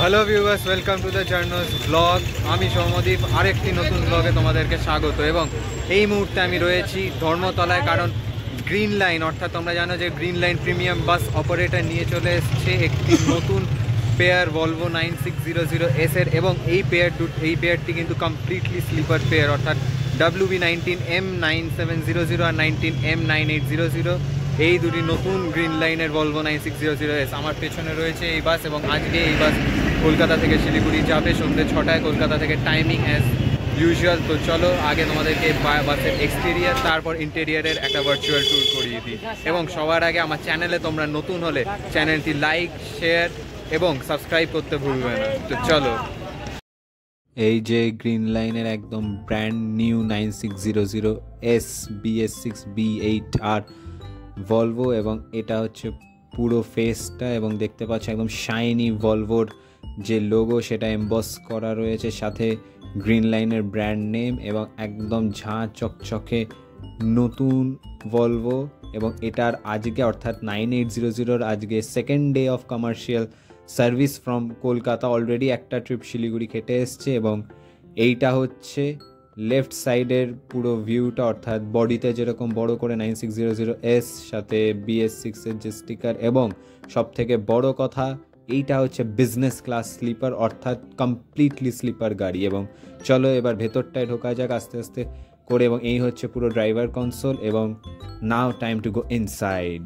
Hello viewers, welcome to the journals blog. আমি সৌমদীপ, আরেকটি নতুন ব্লগে তোমাদেরকে স্বাগত। এবং এই মুহূর্তে আমি রয়েছি ধর্মতলায়, কারণ গ্রিন লাইন, অর্থাৎ তোমরা জানো যে green line premium bus operator নিয়ে চলে এসছে একটি নতুন পেয়ার ভলভো 9600S এর। এবং এই পেয়ারটি কিন্তু কমপ্লিটলি স্লিপার পেয়ার, অর্থাৎ WB19 M9700 আর 19 M9800, এই দুটি নতুন গ্রিন লাইনের ভলভো 9600S। আমার পেছনে রয়েছে এই বাস, এবং আজকে এই বাস কলকাতা থেকে শিলিগুড়ি যাবে সন্ধ্যে 6টায়, কলকাতা থেকে, টাইমিং অ্যাজ ইউজুয়াল। তো চলো আগে তোমাদেরকে বাসের এক্সটেরিয়ার তারপর ইন্টেরিয়ারের একটা ভার্চুয়াল ট্যুর করিয়ে দিই। এবং সবার আগে আমার চ্যানেলে তোমরা নতুন হলে চ্যানেলটি লাইক, শেয়ার এবং সাবস্ক্রাইব করতে ভুলবে না। তো চলো, এই যে গ্রিন লাইনের একদম brand new 9600S BS6B8R Volvo, এবং এটা হচ্ছে পুরো ফেসটা, এবং দেখতে পাচ্ছ একদম শাইনি ভলভোর যে লোগো সেটা এমবস করা রয়েছে, সাথে গ্রিন লাইনের ব্র্যান্ড নেম, এবং একদম ঝাঁ চকচকে নতুন ভলভো। এবং এটার আজকে অর্থাৎ 9800 আজকে second day of commercial service from Kolkata. Already একটা ট্রিপ শিলিগুড়ি কেটে এসছে, এবং এইটা হচ্ছে লেফট সাইডের পুরো ভিউটা, অর্থাৎ বডিতে যেরকম বড় করে 9600S সাথে BS6 যে স্টিকার, এবং সব থেকে বড় কথা এইটা হচ্ছে বিজনেস ক্লাস স্লিপার, অর্থাৎ কমপ্লিটলি স্লিপার গাড়ি। এবং চলো এবার ভেতরটায় ঢোকা যাক আস্তে আস্তে করে। এবং এই হচ্ছে পুরো ড্রাইভার কনসোল, এবং নাও টাইম টু গো ইনসাইড।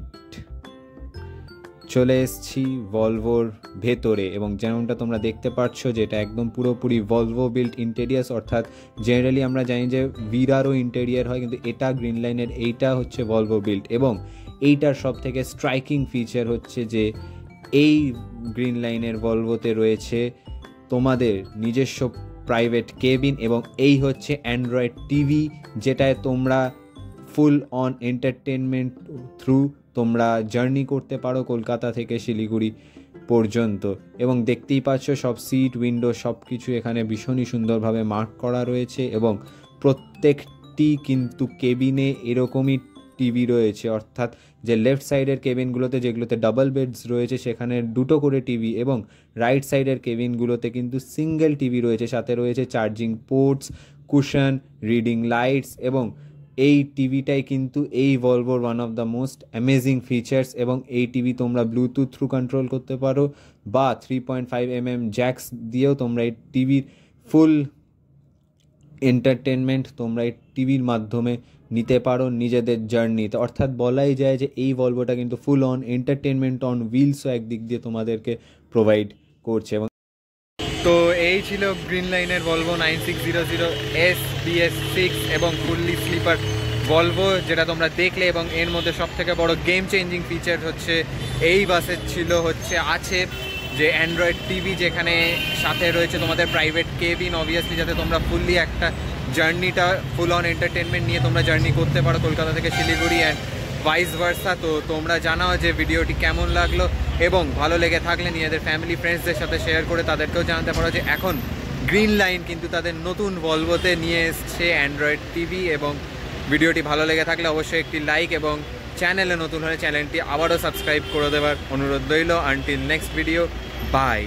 চলে এসছি ভলভোর ভেতরে, এবং যেমনটা তোমরা দেখতে পাচ্ছ যে এটা একদম পুরোপুরি ভলভো বিল্ট ইন্টেরিয়ার্স, অর্থাৎ জেনারেলি আমরা জানি যে ভিরারও ইন্টেরিয়ার হয়, কিন্তু এটা গ্রিন লাইনের এইটা হচ্ছে ভলভো বিল্ট। এবং এইটার সব থেকে স্ট্রাইকিং ফিচার হচ্ছে যে এই গ্রিন লাইনের ভলভোতে রয়েছে তোমাদের নিজস্ব প্রাইভেট কেবিন, এবং এই হচ্ছে অ্যান্ড্রয়েড টিভি, যেটায় তোমরা ফুল অন এন্টারটেনমেন্ট থ্রু তোমরা জার্নি করতে পারো কলকাতা থেকে শিলিগুড়ি পর্যন্ত। এবং দেখতেই পাচ্ছ সব সিট, উইন্ডো সব কিছু এখানে ভীষণই সুন্দরভাবে মার্ক করা রয়েছে, এবং প্রত্যেকটি কিন্তু কেবিনে এরকমই টিভি রয়েছে, অর্থাৎ যে লেফট সাইডের কেবিনগুলোতে যেগুলোতে ডাবল বেডস রয়েছে সেখানে দুটো করে টিভি, এবং রাইট সাইডের কেবিনগুলোতে কিন্তু সিঙ্গেল টিভি রয়েছে, সাথে রয়েছে charging ports, cushion, reading lights. এবং এই টিভিটাই কিন্তু এই ভলভোর one of the most amazing features. এবং এই টিভি তোমরা ব্লুটুথ থ্রু কন্ট্রোল করতে পারো, বা 3.5mm জ্যাক্স দিয়েও তোমরা এই টিভির ফুল এন্টারটেনমেন্ট তোমরা এই টিভির মাধ্যমে নিতে পারো নিজেদের জার্নিতে। অর্থাৎ বলাই যায় যে এই ভলভোটা কিন্তু ফুল অন এন্টারটেনমেন্ট অন হুইলসও একদিক দিয়ে তোমাদেরকে প্রোভাইড করছে। এবং তো এই ছিল গ্রিন লাইনের ভলভো 9600S BS6 এবং ফুললি স্লিপার ভলভো, যেটা তোমরা দেখলে। এবং এর মধ্যে সব থেকে বড় গেম চেঞ্জিং ফিচার হচ্ছে এই বাসের আছে যে অ্যান্ড্রয়েড টিভি, যেখানে সাথে রয়েছে তোমাদের প্রাইভেট কেবিন, অবভিয়াসলি যাতে তোমরা ফুললি একটা জার্নিটা ফুল অন এন্টারটেনমেন্ট নিয়ে তোমরা জার্নি করতে পারো কলকাতা থেকে শিলিগুড়ি অ্যান্ড ভাইস ভার্সা। তো তোমরা জানাও যে ভিডিওটি কেমন লাগলো, এবং ভালো লেগে থাকলে নিজেদের ফ্যামিলি ফ্রেন্ডসদের সাথে শেয়ার করে তাদেরকেও জানাতে পারো যে এখন গ্রিন লাইন কিন্তু তাদের নতুন ভলভোতে নিয়ে এসছে অ্যান্ড্রয়েড টিভি। এবং ভিডিওটি ভালো লেগে থাকলে অবশ্যই একটি লাইক, এবং চ্যানেলে নতুন হলে চ্যানেলটি আবারও সাবস্ক্রাইব করে দেওয়ার অনুরোধ রইল। Until next video, by.